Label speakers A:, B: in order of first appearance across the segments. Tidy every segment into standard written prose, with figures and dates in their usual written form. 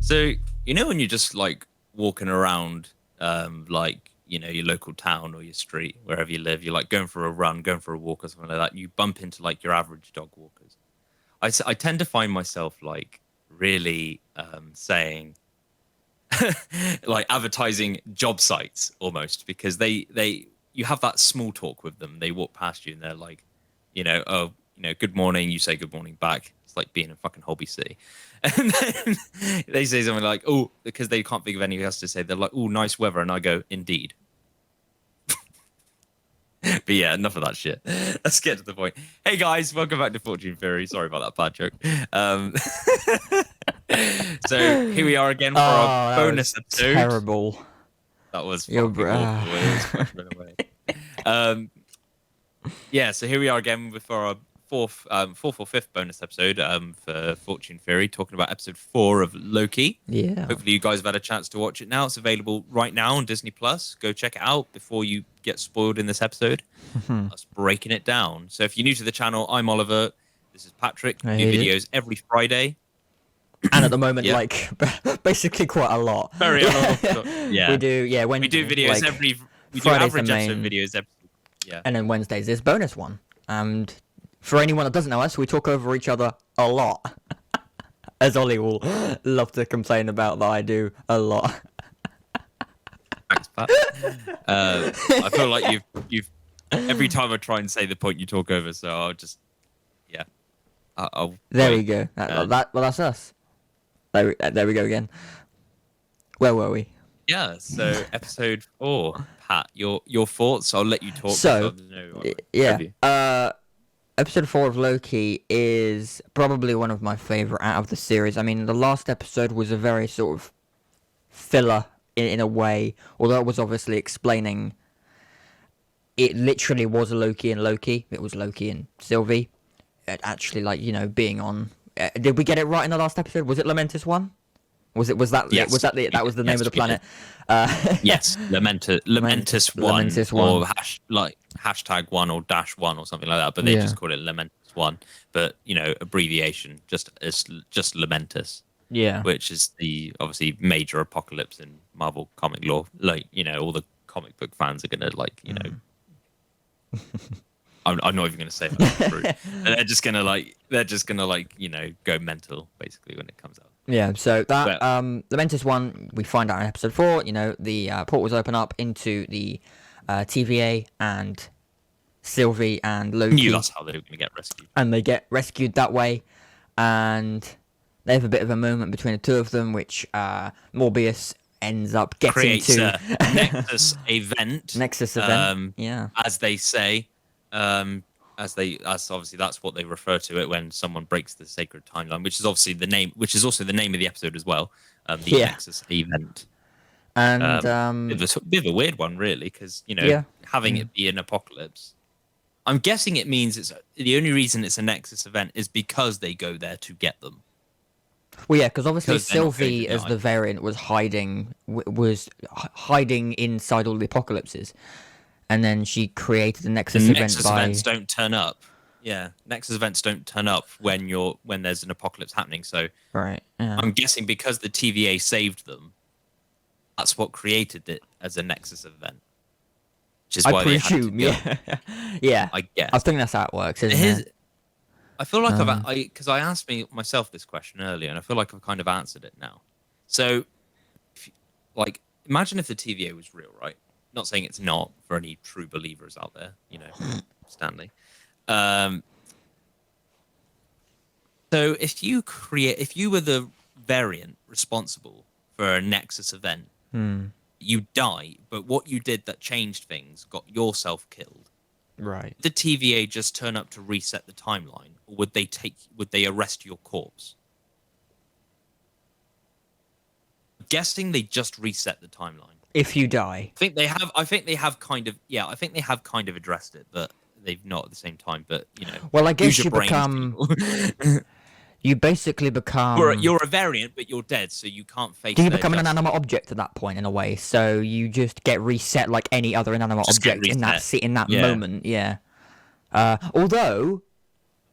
A: So, when you're just like walking around, your local town or your street, wherever you live, you're like going for a run, going for a walk or something like that. You bump into like your average dog walkers. I tend to find myself like really saying, like advertising job sites almost because you have that small talk with them. They walk past you and they're like, oh, good morning. You say good morning back. It's like being in fucking Hobby City. And then they say something like, oh, because they can't think of anything else to say. They're like, oh, nice weather. And I go, indeed. But yeah, enough of that shit. Let's get to the point. Hey guys, welcome back to Fortune Theory. Sorry about that bad joke. So here we are again for our bonus episode.
B: Terrible.
A: That was fucking awful. It was away. Yeah, so here we are again for our fourth or fifth bonus episode for Fortune Theory, talking about episode 4 of Loki.
B: Yeah.
A: Hopefully you guys have had a chance to watch it now. It's available right now on Disney Plus. Go check it out before you get spoiled in this episode. Us breaking it down. So if you're new to the channel, I'm Oliver. This is Patrick. We do videos every Friday.
B: And at the moment, like basically quite a lot.
A: Very unorthodox. Yeah.
B: We do. Yeah.
A: We do videos
B: like,
A: we do
B: Friday's
A: average
B: the
A: episode
B: main,
A: videos every. Yeah.
B: And then Wednesdays is bonus one. And for anyone that doesn't know us, we talk over each other a lot. As Ollie will love to complain about that I do a lot.
A: Thanks, Pat. I feel like you've every time I try and say the point you talk over, so I'll just I'll
B: there we go. Well, that's us. There we go again. Where were we?
A: Yeah, so episode 4, Pat, your thoughts. I'll let you talk.
B: So episode 4 of Loki is probably one of my favorite out of the series. I mean, the last episode was a very sort of filler in a way, although it was obviously explaining. It literally was Loki and Loki. It was Loki and Sylvie. It actually, being on. Did we get it right in the last episode? Was it Lamentis 1? Was that
A: yes.
B: That was the name of the planet?
A: Yes, Lamentis 1,
B: Lamentis 1.
A: or hashtag 1 or -1 or something like that. But they just call it Lamentis 1. But abbreviation just Lamentis.
B: Yeah,
A: which is the obviously major apocalypse in Marvel comic lore. Like all the comic book fans are gonna I'm not even gonna say that. They're just gonna go mental basically when it comes out.
B: Yeah, so that Lamentis 1, we find out in episode 4, the portals open up into the TVA, and Sylvie and Loki.
A: I knew that's how they were going to get rescued.
B: And they get rescued that way, and they have a bit of a moment between the two of them, which Morbius ends up getting
A: creates
B: to.
A: A Nexus event.
B: Nexus event, yeah.
A: As they say, as obviously that's what they refer to it when someone breaks the sacred timeline, which is obviously the name, which is also the name of the episode as well. The Nexus event.
B: And
A: bit of a weird one, really, because having it be an apocalypse. I'm guessing it means it's the only reason it's a Nexus event is because they go there to get them.
B: Well, yeah, because obviously Sylvie, as the variant, was hiding inside all the apocalypses, and then she created the Nexus event.
A: Nexus events don't turn up. Yeah, Nexus events don't turn up when there's an apocalypse happening. So
B: right, yeah.
A: I'm guessing because the TVA saved them, that's what created it as a Nexus event. Which is why
B: I presume,
A: they had to go.
B: Yeah.
A: I guess.
B: I think that's how it works, isn't it?
A: I feel like because I asked myself this question earlier, and I feel like I've kind of answered it now. So, imagine if the TVA was real, right? Not saying it's not for any true believers out there, Stanley. So if you were the variant responsible for a Nexus event, you die, but what you did that changed things got yourself killed.
B: Right.
A: Did the TVA just turn up to reset the timeline, or would they arrest your corpse? I'm guessing they just reset the timeline.
B: If you die.
A: I think they have kind of addressed it, but they've not at the same time. But
B: well, I guess you become. You basically become.
A: You're a variant, but you're dead, so you can't face.
B: Do you become an inanimate object at that point, in a way? So you just get reset like any other inanimate object in that moment. Yeah. Although,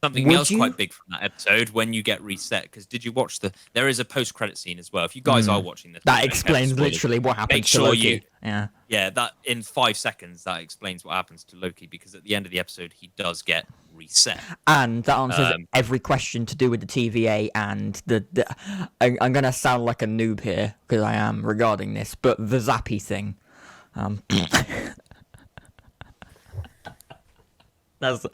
A: Something
B: Would
A: else quite
B: you?
A: big from that episode when you get reset. Because did you watch the? There is a post-credit scene as well. If you guys are
B: Mm.
A: watching this,
B: That
A: okay, for
B: explains
A: spoilers,
B: literally what
A: make
B: happens to
A: sure you.
B: Loki. Yeah.
A: Yeah, that in 5 seconds that explains what happens to Loki because at the end of the episode he does get reset.
B: And that answers
A: Um,
B: every question to do with the TVA and the I'm gonna sound like a noob here because I am regarding this, but the Zappy thing. Um, that's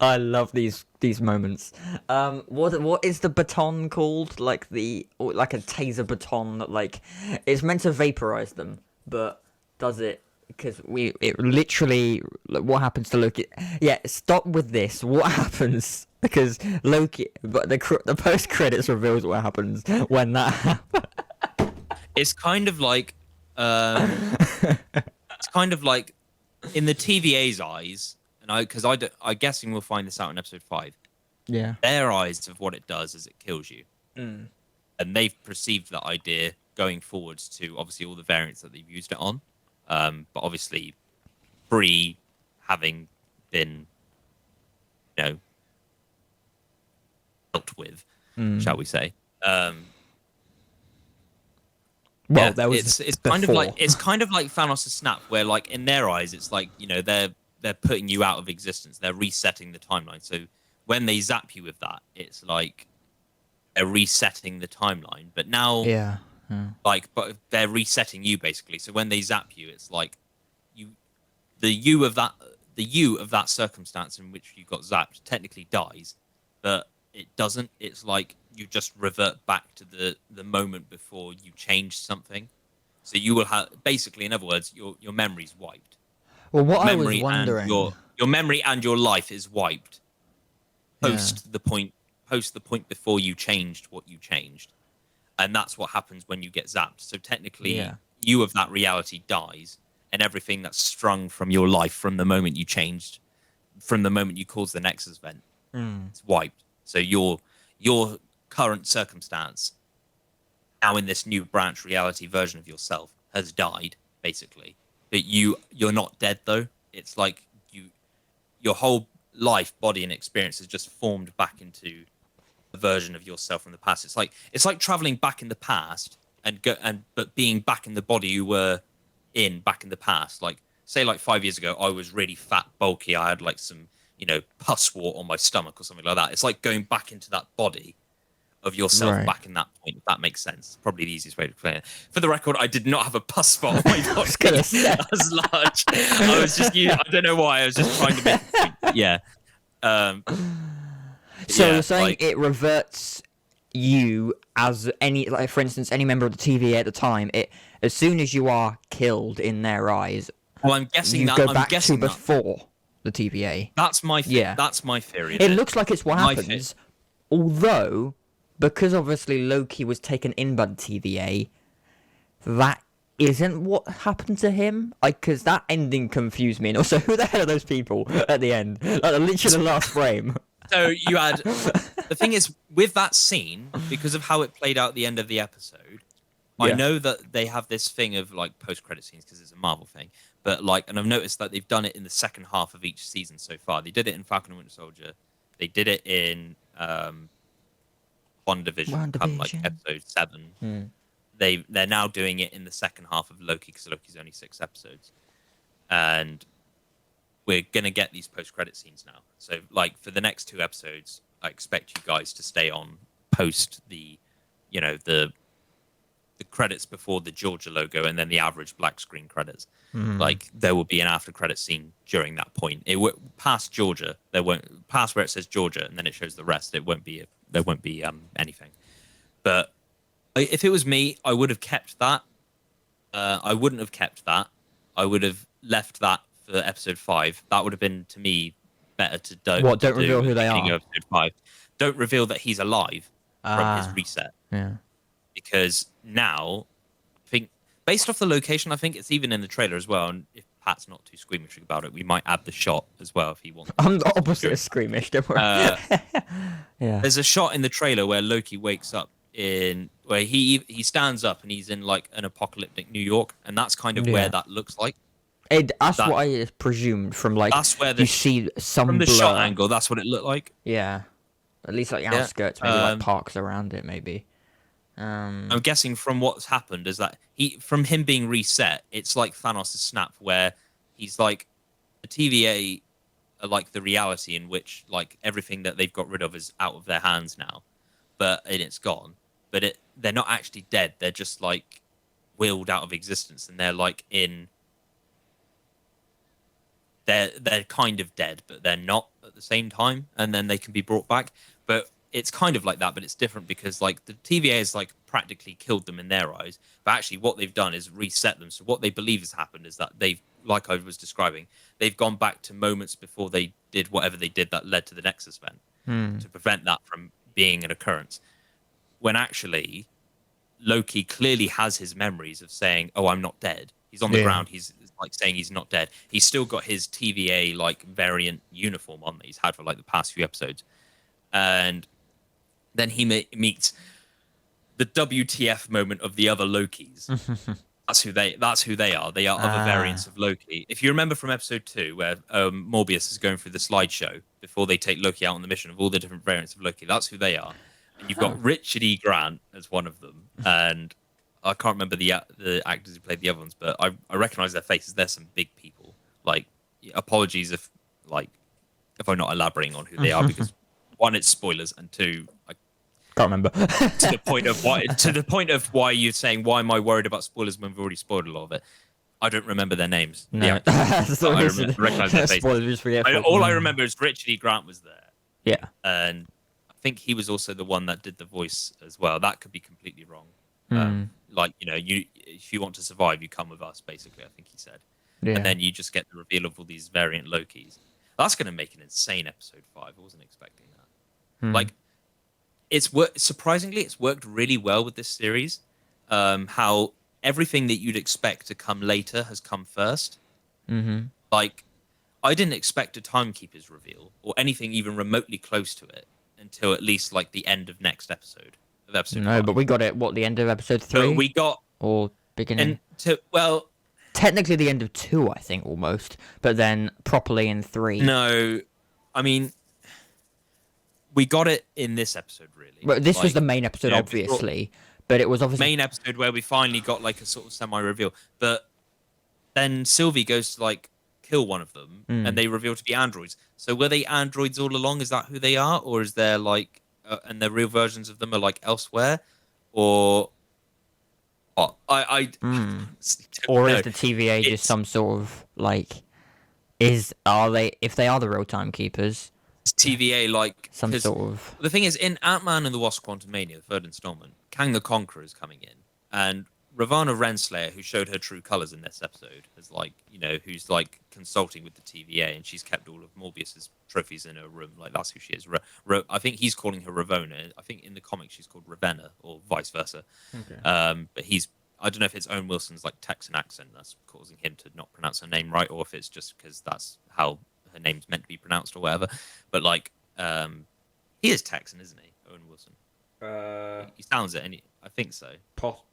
B: I love these moments. What is the baton called? Like a taser baton that like it's meant to vaporize them, but does it? Because it literally what happens to Loki? Yeah, stop with this. What happens? Because Loki, but the post credits reveals what happens when that happens.
A: it's kind of like, it's kind of like in the TVA's eyes, and I'm guessing we'll find this out in episode 5.
B: Yeah.
A: Their eyes of what it does is it kills you,
B: Mm.
A: and they've perceived that idea going forwards to obviously all the variants that they've used it on, but obviously pre having been, you know, dealt with, shall we say.
B: Well,
A: Yeah,
B: there was
A: it's
B: before.
A: kind of like Thanos' snap, where like in their eyes, it's like they're putting you out of existence. They're resetting the timeline. So when they zap you with that, it's like they're resetting the timeline. But now,
B: Yeah. Yeah.
A: but they're resetting you basically. So when they zap you, it's like you, the you of that circumstance in which you got zapped technically dies, but it doesn't. It's like you just revert back to the moment before you changed something. So you will have basically, in other words, your memory's wiped.
B: Well, what
A: Your
B: I was
A: memory and
B: wondering.
A: your memory and your life is wiped
B: Yeah.
A: post the point before you changed what you changed, and that's what happens when you get zapped. So technically,
B: Yeah.
A: you of that reality dies, and everything that's strung from your life from the moment you changed, from the moment you caused the Nexus event, it's wiped. So your current circumstance now in this new branch reality version of yourself has died basically, but you're not dead though. It's like your whole life, body, and experience is just formed back into a version of yourself from the past. It's like traveling back in the past but being back in the body you were in back in the past. Like say like 5 years ago, I was really fat, bulky. I had like some pus wart on my stomach or something like that. It's like going back into that body of yourself
B: Right.
A: back in that point, if that makes sense. Probably the easiest way to explain it. For the record, I did not have a pus spot on my body.
B: I was gonna say.
A: I was large. I don't know why. I was just trying to make a point. Yeah. Um,
B: So
A: yeah,
B: you're saying
A: like,
B: it reverts you as any, like for instance, any member of the TVA at the time. It as soon as you are killed in their eyes,
A: well, I'm guessing
B: you
A: that.
B: go
A: I'm
B: back to
A: guessing that.
B: before the TVA.
A: That's my
B: Yeah.
A: that's my theory. Of
B: It
A: it.
B: looks like it's what
A: My
B: happens, although because obviously Loki was taken in by the TVA, that isn't what happened to him. Like, because that ending confused me. And also, who the hell are those people at the end? Like, literally the last frame.
A: So you had the thing is with that scene, because of how it played out at the end of the episode. I
B: Yeah.
A: know that they have this thing of like post-credit scenes because it's a Marvel thing, but like, and I've noticed that they've done it in the second half of each season so far. They did it in Falcon and Winter Soldier. They did it in WandaVision, come like
B: WandaVision.
A: episode 7. They're now doing it in the second half of Loki because Loki's only 6 episodes, and we're gonna get these post-credit scenes now. So like for the next 2 episodes, I expect you guys to stay on post the credits before the Georgia logo and then the average black screen credits. Like there will be an after credit scene during that point. Past Georgia, there won't past where it says Georgia and then it shows the rest. There won't be anything. But if it was me, I would have kept that. I wouldn't have kept that. I would have left that for episode 5. That would have been to me better to do.
B: What?
A: To
B: Don't reveal
A: do
B: who
A: at the
B: they
A: beginning
B: are.
A: of episode 5. Don't reveal that he's alive from his reset.
B: Yeah.
A: Because now, I think, based off the location, I think it's even in the trailer as well. And if Pat's not too squeamish about it, we might add the shot as well if he wants.
B: I'm the opposite of squeamish. Don't worry. Yeah.
A: There's a shot in the trailer where Loki wakes up where he stands up and he's in like an apocalyptic New York, and that's kind of
B: Yeah.
A: where that looks like.
B: That's what I presumed from like
A: That's where
B: you see some
A: from the
B: blur.
A: shot angle. That's what it looked like.
B: Yeah. At least like the
A: Yeah.
B: outskirts, maybe like parks around it, maybe.
A: I'm guessing from what's happened is that from him being reset, it's like Thanos' snap, where he's like the TVA are like the reality in which like everything that they've got rid of is out of their hands now, and it's gone. But they're not actually dead. They're just like willed out of existence, and they're like in they're kind of dead, but they're not at the same time, and then they can be brought back. But it's kind of like that, but it's different because like the TVA has like practically killed them in their eyes, but actually what they've done is reset them. So what they believe has happened is that they've, like I was describing, they've gone back to moments before they did whatever they did that led to the Nexus event
B: Hmm.
A: to prevent that from being an occurrence. When actually Loki clearly has his memories of saying, "Oh, I'm not dead." He's on the
B: Yeah.
A: ground. He's like saying he's not dead. He's still got his TVA like variant uniform on that he's had for like the past few episodes, and then he meets the WTF moment of the other Lokis. That's who they. That's who they are. They are other variants
B: Ah.
A: of Loki. If you remember from episode 2, where Morbius is going through the slideshow before they take Loki out on the mission of all the different variants of Loki, that's who they are. And you've
B: Huh.
A: got Richard E. Grant as one of them, and I can't remember the actors who played the other ones, but I recognize their faces. They're some big people. Like, apologies if I'm not elaborating on who they are, because one, it's spoilers, and two,
B: Can't remember.
A: to the point of why you're saying why am I worried about spoilers when we've already spoiled a lot of it. I don't remember their names. The
B: No.
A: actors, but recognize their faces.
B: Spoilers for the
A: All I remember is Richard E. Grant was there,
B: Yeah.
A: and I think he was also the one that did the voice as well. That could be completely wrong.
B: Hmm.
A: Like, you if you want to survive, you come with us. Basically, I think he said,
B: Yeah.
A: and then you just get the reveal of all these variant Lokis. That's going to make an insane episode 5. I wasn't expecting that.
B: Hmm.
A: Like, surprisingly, it's worked really well with this series. How everything that you'd expect to come later has come first.
B: Mm-hmm.
A: Like, I didn't expect a Timekeeper's reveal or anything even remotely close to it until at least like the end of next episode of episode
B: No,
A: 5.
B: but we got it. What, the end of episode
A: But
B: 3
A: we got
B: or beginning?
A: well,
B: Technically the end of 2, I think, almost, but then properly in 3.
A: no, I mean, we got it in this episode really.
B: But this was
A: Like,
B: the main episode, obviously, but it was obviously
A: main episode where we finally got like a sort of semi reveal. But then Sylvie goes to like kill one of them, and they reveal to be androids. So were they androids all along? Is that who they are, or is there like and the real versions of them are like elsewhere, or what? I
B: or
A: no.
B: is the TVA just
A: It's
B: some sort of like are they, if they are the real timekeepers,
A: TVA like
B: some
A: because
B: sort of
A: the thing is in Ant-Man and the Wasp: Quantumania, the third installment, Kang the Conqueror is coming in, and Ravonna Renslayer, who showed her true colors in this episode, is like, who's like consulting with the TVA, and she's kept all of Morbius's trophies in her room. Like, that's who she is. I think he's calling her Ravonna. I think in the comics she's called Ravenna, or vice versa.
B: Okay.
A: But I don't know if it's Owen Wilson's like Texan accent that's causing him to not pronounce her name right, or if it's just because that's how her name's meant to be pronounced or whatever. But like, he is Texan, isn't he, Owen Wilson? He sounds it, and I think so.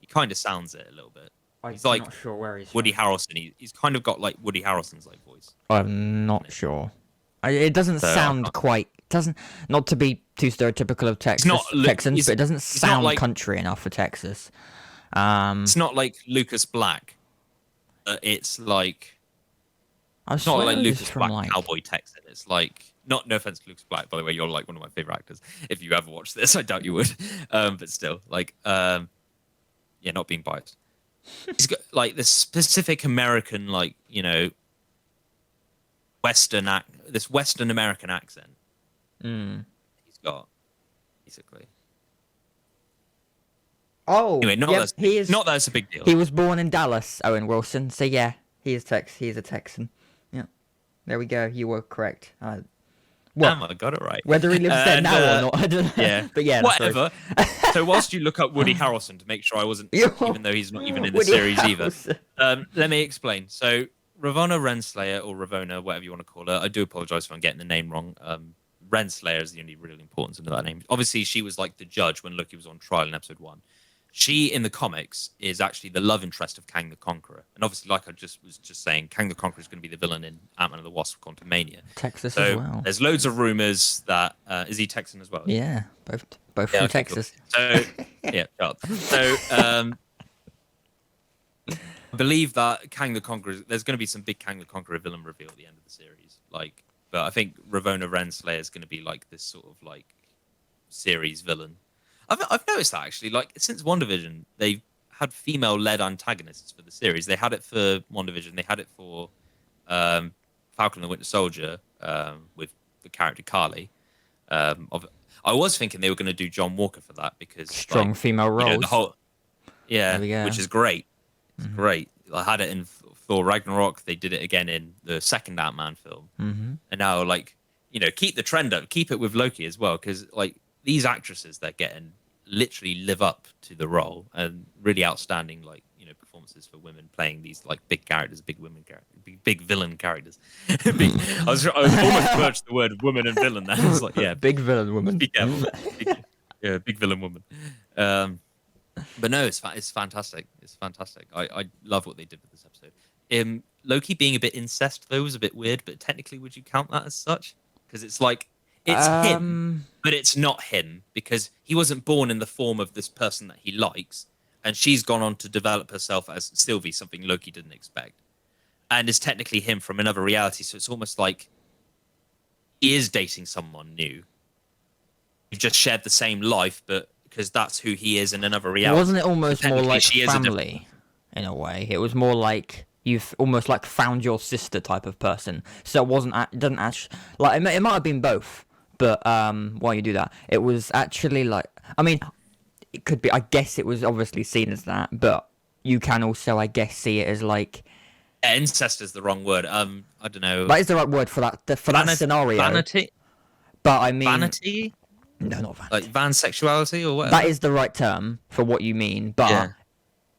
A: He kind of sounds it a little bit. He's like
B: not sure where he's
A: Woody Harrelson. He's kind of got like Woody Harrelson's like voice.
B: I'm not sure. It doesn't
A: So,
B: sound quite. Doesn't, not to be too stereotypical of Texans, but it doesn't sound
A: like,
B: country enough for Texas.
A: It's not like Lucas Black. It's like
B: It's
A: not like Lucas Black Cowboy Texan. It's like, no offense to Lucas Black, by the way, you're like one of my favorite actors. If you ever watched this, I doubt you would. But still, like, yeah, not being biased. He's got like this specific American, like, this Western American accent. He's got basically.
B: Oh,
A: Anyway, not that's a big deal.
B: He was born in Dallas, Owen Wilson. So yeah, he is He's a Texan. Yeah, there we go. You were correct.
A: Damn, I got it right.
B: Whether he lives there now or not, I don't know.
A: Yeah,
B: but yeah,
A: whatever. So whilst you look up Woody Harrelson to make sure I wasn't, even though he's not even in the series either, let me explain. So Ravonna Renslayer, or Ravonna, whatever you want to call her, I do apologize if I'm getting the name wrong. Renslayer is the only real importance of that name. Obviously, she was like the judge when Loki was on trial in episode 1. she in the comics is actually the love interest of Kang the Conqueror, and obviously, like I just was just saying, Kang the Conqueror is going to be the villain in Ant-Man and the Wasp: Quantumania.
B: Texas as
A: So
B: well.
A: there's loads of rumors that is he Texan as well? Is he?
B: Yeah, both
A: Yeah.
B: from
A: Okay. Cool.
B: Texas.
A: So yeah. Shut up. So I believe that Kang the Conqueror. There's going to be some big Kang the Conqueror villain reveal at the end of the series. Like, but I think Ravonna Renslayer is going to be like this sort of like series villain. I've noticed that actually. Like since WandaVision, they've had female-led antagonists for the series. They had it for WandaVision. They had it for um, Falcon and the Winter Soldier with the character Carly. Of I was thinking they were going to do John Walker for that because, like,
B: Strong female
A: the
B: roles.
A: whole
B: There
A: yeah,
B: we go.
A: which is great. It's
B: Hmm.
A: great. I had it in Thor Ragnarok. They did it again in the second Ant-Man film,
B: Hmm.
A: and now like keep the trend up, keep it with Loki as well, because like these actresses they're getting literally live up to the role and really outstanding like performances for women playing these like big characters, big women characters, big villain characters. I almost merged the word woman and villain. Then it's like yeah,
B: Big villain
A: just
B: woman.
A: be careful. Big, yeah, big villain woman. Um, but no, it's fantastic. It's fantastic. I love what they did with this episode. Loki being a bit incest though was a bit weird, but technically, would you count that as such? Because it's like it's him,
B: um,
A: but it's not him because he wasn't born in the form of this person that he likes, and she's gone on to develop herself as Sylvie, something Loki didn't expect, and is technically him from another reality. So it's almost like he is dating someone new. You've just shared the same life, but because that's who he is in another
B: wasn't
A: reality.
B: it
A: So
B: almost more
A: technically,
B: like
A: she is a different.
B: family in a way? It was more like you've almost like found your sister type of person. So it wasn't. It doesn't actually like it might have been both, but why you do that? It was actually like I mean, it could be. I guess it was obviously seen as that, but you can also, I guess, see it as like
A: Yeah, incest is the wrong word. I don't know.
B: that is the right word for that
A: Vanity,
B: scenario.
A: vanity,
B: But I mean,
A: vanity,
B: no, not
A: like
B: vanity.
A: vansexuality or
B: That
A: whatever.
B: is the right term for what you mean, but
A: Yeah.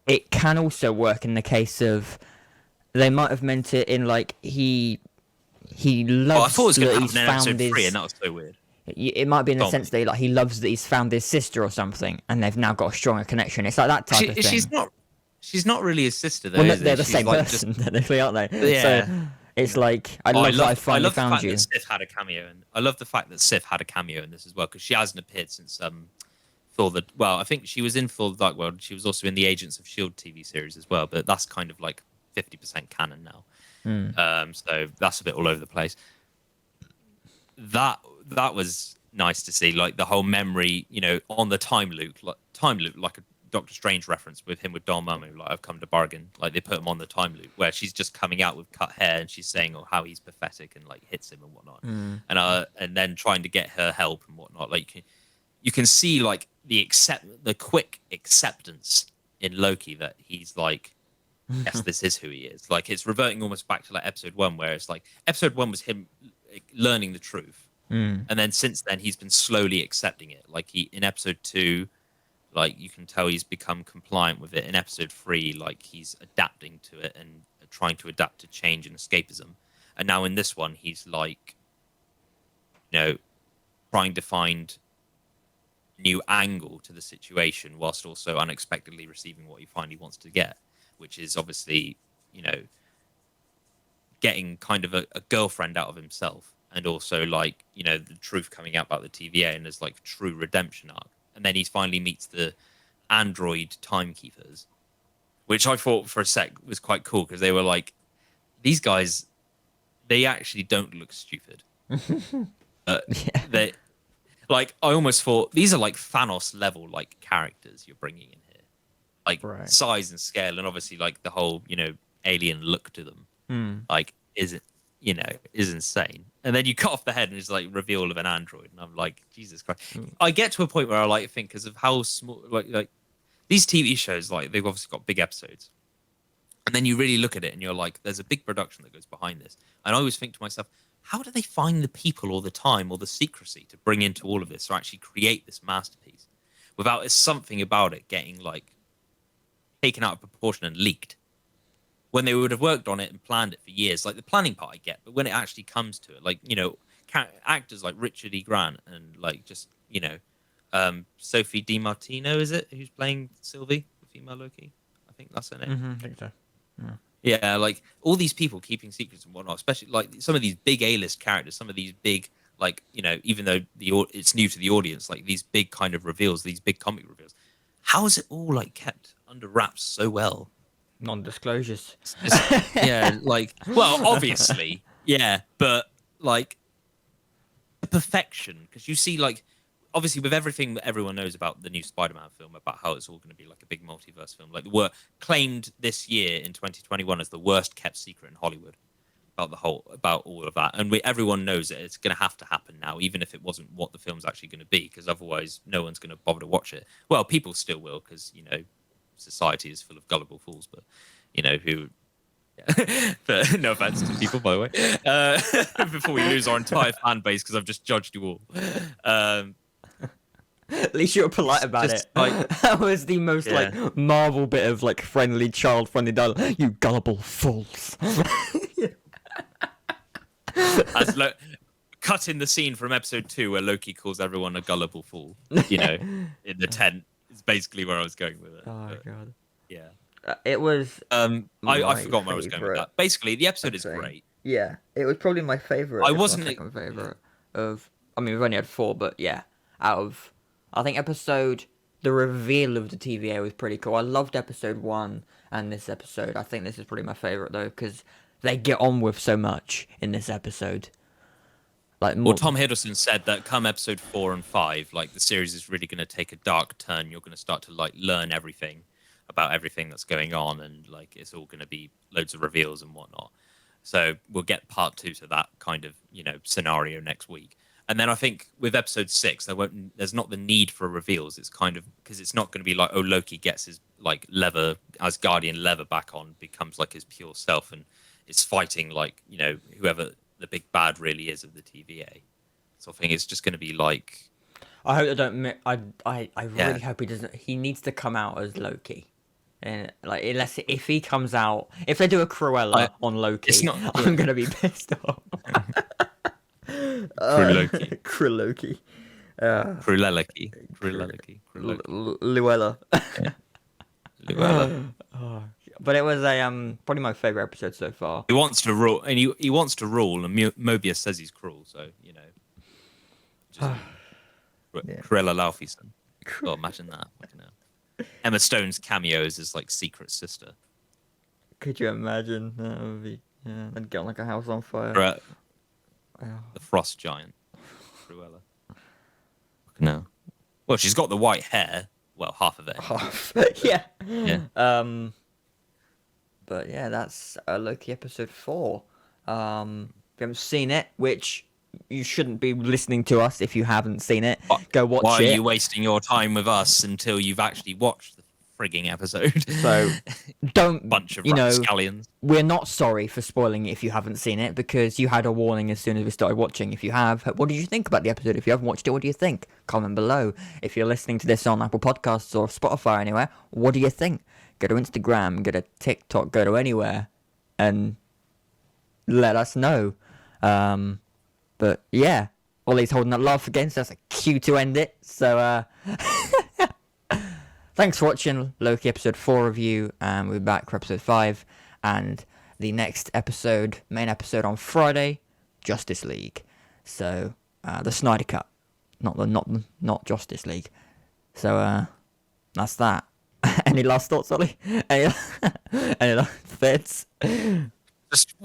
B: it can also work in the case of they might have meant it in like he
A: Oh, I thought it
B: loves
A: was going
B: that
A: to
B: he's
A: happen in episode
B: found
A: three, and
B: his.
A: that was so weird.
B: It might be in the
A: Tom,
B: sense that like he loves that he's found his sister or something, and they've now got a stronger connection. It's like that type of
A: she's
B: thing.
A: not. She's not really his sister though,
B: Well, no,
A: is
B: they're
A: it?
B: the
A: She's
B: same
A: like just
B: person technically, aren't they? So
A: yeah.
B: it's
A: Yeah.
B: like I
A: Oh,
B: love that I
A: I
B: finally
A: love the
B: found
A: fact
B: you.
A: that Sif had a cameo, and I love the fact that Sif had a cameo in this as well because she hasn't appeared since Thor the well, I think she was in Thor the Dark World. She was also in the Agents of Shield TV series as well, but that's kind of like 50% canon now.
B: Mm.
A: So that's a bit all over the place. That was nice to see, like the whole memory, on the time loop, like a Doctor Strange reference with him with Dormammu, like I've come to bargain. Like they put him on the time loop where she's just coming out with cut hair and she's saying how he's pathetic and like hits him and whatnot,
B: Mm.
A: and then trying to get her help and whatnot. Like you can see like the quick acceptance in Loki that he's like, yes, this is who he is. Like it's reverting almost back to like episode one, where it's like episode one was him learning the truth,
B: Mm.
A: and then since then he's been slowly accepting it. Like he in episode two, like you can tell he's become compliant with it. In episode three, like he's adapting to it and trying to adapt to change and escapism. And now in this one, he's like, you know, trying to find new angle to the situation whilst also unexpectedly receiving what he finally wants to get, which is obviously, getting kind of a girlfriend out of himself and also like, the truth coming out about the TVA and there's like true redemption arc. And then he finally meets the android timekeepers, which I thought for a sec was quite cool because they were like, these guys, they actually don't look stupid.
B: Yeah.
A: They like I almost thought these are like Thanos level like characters you're bringing in here, like
B: Right.
A: size and scale, and obviously like the whole alien look to them,
B: Mm.
A: like is insane. And then you cut off the head and it's like reveal of an android, and I'm like, Jesus Christ.
B: Mm.
A: I get to a point where I like think because of how small, like these TV shows, like they've obviously got big episodes, and then you really look at it and you're like, there's a big production that goes behind this. And I always think to myself, how do they find the people or the time or the secrecy to bring into all of this or actually create this masterpiece without something about it getting like taken out of proportion and leaked? When they would have worked on it and planned it for years, like the planning part I get, but when it actually comes to it, like, actors like Richard E. Grant and like just, Sophie DiMartino, is it, who's playing Sylvie, the female Loki? I think that's her name.
B: I think so. Yeah.
A: Yeah, like all these people keeping secrets and whatnot, especially like some of these big A-list characters, some of these big, like, you know, even though it's new to the audience, like these big kind of reveals, these big comic reveals. How is it all like kept under wraps so well?
B: Non-disclosures.
A: Yeah, like, well, obviously, yeah, but like perfection, because you see, like, obviously with everything that everyone knows about the new Spider-Man film, about how it's all going to be like a big multiverse film, like were claimed this year in 2021 as the worst kept secret in Hollywood about all of that, and everyone knows it. It's going to have to happen now, even if it wasn't what the film's actually going to be, because otherwise no one's going to bother to watch it. Well, people still will, because you know society is full of gullible fools, but you know who. But no offense to people, by the way. Before we lose our entire fan base, because I've just judged you all.
B: At least you were polite about it.
A: Like,
B: that was the most like Marvel bit of like friendly, child-friendly dialogue. You gullible fools.
A: Cut in the scene from episode 2 where Loki calls everyone a gullible fool. You know, in the tent. It's basically where I was going with it.
B: Oh
A: but,
B: god.
A: Yeah.
B: It was.
A: I forgot where I was going with that. Basically, the episode is great.
B: Yeah, it was probably my favorite.
A: I wasn't
B: my second favorite of. I mean, we've only had 4, but yeah, out of, I think the reveal of the TVA was pretty cool. I loved episode 1 and this episode. I think this is probably my favorite though, because they get on with so much in this episode. Like,
A: well, Tom Hiddleston said that come episode 4 and 5, like the series is really going to take a dark turn. You're going to start to like learn everything about everything that's going on, and like it's all going to be loads of reveals and whatnot. So we'll get part 2 to that kind of, you know, scenario next week. And then I think with episode 6, there's not the need for reveals. It's kind of because it's not going to be like, oh, Loki gets his like Asgardian leather back on, becomes like his pure self, and is fighting like, you know, whoever the big bad really is of the TVA. So I think it's just going to be like.
B: I hope they don't. I really hope he doesn't. He needs to come out as Loki. And like, if he comes out, if they do a Cruella on Loki, I'm gonna be pissed off.
A: Loki.
B: Loki.
A: Luella.
B: But it was probably my favorite episode so far.
A: He wants to rule, and he wants to rule, and Mobius says he's cruel, so you know. Cruella Laufeyson. God, imagine that. Emma Stone's cameos as like secret sister.
B: Could you imagine? That would be, yeah, they'd get like a house on fire.
A: The frost giant. Cruella. No. Well, she's got the white hair. Well, half of it.
B: Half. Yeah. But yeah, that's Loki episode 4. If you haven't seen it, which you shouldn't be listening to us if you haven't seen it. Go watch it.
A: Why are you wasting your time with us until you've actually watched the frigging episode?
B: So don't,
A: bunch of
B: scallions. We're not sorry for spoiling it if you haven't seen it, because you had a warning as soon as we started watching. If you have, what did you think about the episode? If you haven't watched it, what do you think? Comment below. If you're listening to this on Apple Podcasts or Spotify or anywhere, what do you think? Go to Instagram, go to TikTok, go to anywhere, and let us know. But yeah, Ollie's holding that laugh again, so that's a cue to end it. So thanks for watching Loki episode 4 review, and we'll be back for episode 5, and the next episode, main episode on Friday, Justice League. So the Snyder Cut, not Justice League. So that's that. Any last thoughts, Ollie? Any last thoughts?
A: Just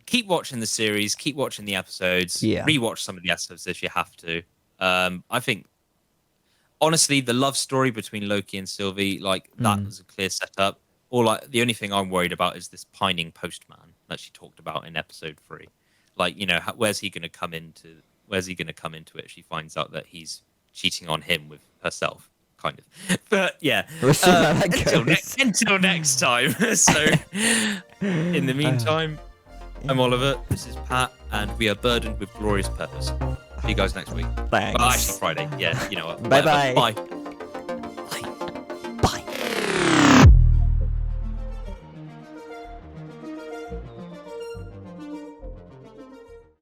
A: keep watching the series, keep watching the episodes, rewatch some of the episodes if you have to. I think, honestly, the love story between Loki and Sylvie, like that was a clear setup. The only thing I'm worried about is this pining postman that she talked about in episode 3. Like, you know, where's he going to come into it if she finds out that he's cheating on him with herself? Kind of, but yeah. Until next time. So, in the meantime, I'm Oliver. This is Pat, and we are burdened with glorious purpose. See you guys next week.
B: Thanks.
A: Well, actually, Friday. Yeah, you know what?
B: Bye.
A: Bye.